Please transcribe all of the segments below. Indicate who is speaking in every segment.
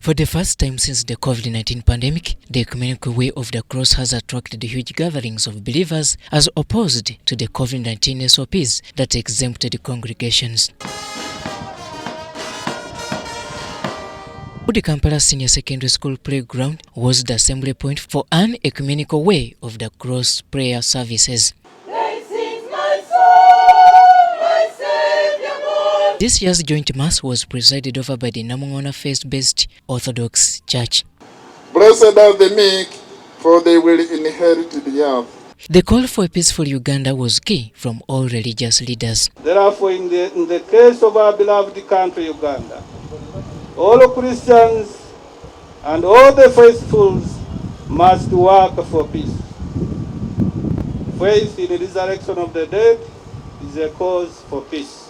Speaker 1: For the first time since the COVID-19 pandemic, the ecumenical way of the cross has attracted huge gatherings of believers as opposed to the COVID-19 SOPs that exempted congregations. Old Kampala Senior Secondary School playground was the assembly point for an ecumenical way of the cross prayer services. This year's joint mass was presided over by the Namungona faith-based Orthodox Church.
Speaker 2: Blessed are the meek, for they will inherit the earth.
Speaker 1: The call for a peaceful Uganda was key from all religious leaders.
Speaker 3: Therefore, in the case of our beloved country, Uganda, all Christians and all the faithfuls must work for peace. Faith in the resurrection of the dead is a cause for peace.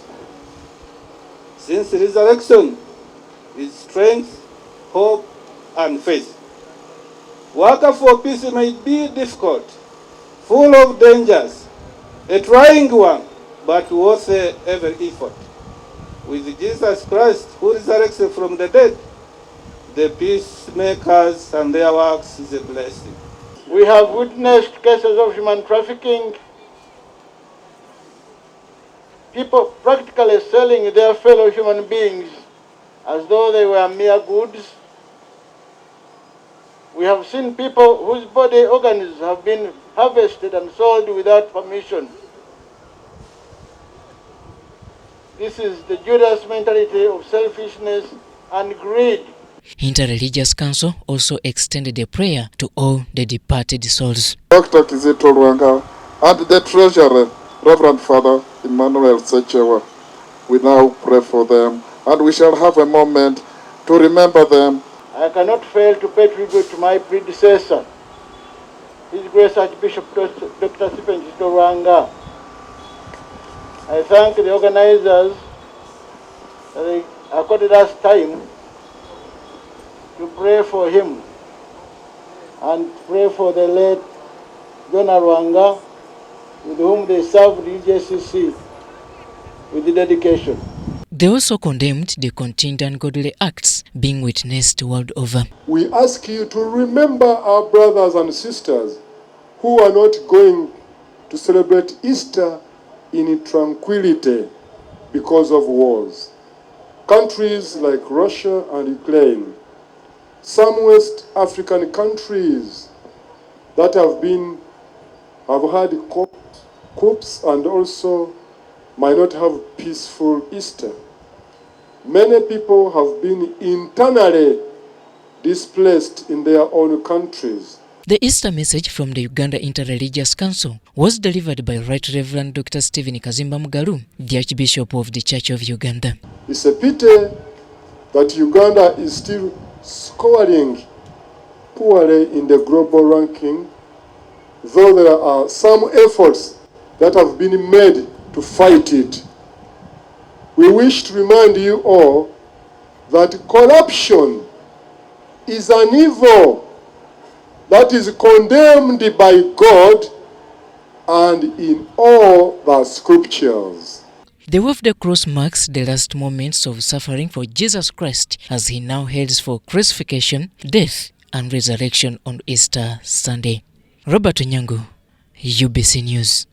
Speaker 3: Since resurrection is strength, hope, and faith. Work for peace may be difficult, full of dangers, a trying one, but worth every effort. With Jesus Christ, who resurrects from the dead, the peacemakers and their works is a blessing.
Speaker 4: We have witnessed cases of human trafficking, people practically selling their fellow human beings as though they were mere goods. We have seen people whose body organs have been harvested and sold without permission. This is the Judas mentality of selfishness and greed.
Speaker 1: Interreligious Council also extended a prayer to all the departed souls.
Speaker 2: Dr. Kizito Rwanga and the Treasurer, Reverend Father Emmanuel Sechewa, we now pray for them, and we shall have a moment to remember them.
Speaker 4: I cannot fail to pay tribute to my predecessor, His Grace Archbishop Dr. Stephen Kizito Rwanga. I thank the organizers that they accorded us time to pray for him and pray for the late John Rwanga, with whom they served the UJCC with the dedication.
Speaker 1: They also condemned the continued ungodly acts being witnessed world over.
Speaker 5: We ask you to remember our brothers and sisters who are not going to celebrate Easter in tranquility because of wars. Countries like Russia and Ukraine, some West African countries that have had coups and also might not have peaceful Easter. Many people have been internally displaced in their own countries.
Speaker 1: The Easter message from the Uganda Interreligious Council was delivered by Right Reverend Dr. Stephen Kazimba Mugalu, the Archbishop of the Church of Uganda.
Speaker 5: It's a pity that Uganda is still scoring poorly in the global ranking, though there are some efforts that have been made to fight it. We wish to remind you all that corruption is an evil that is condemned by God and in all the scriptures.
Speaker 1: The way of the cross marks the last moments of suffering for Jesus Christ as he now heads for crucifixion, death, and resurrection on Easter Sunday. Robert Onyango, UBC News.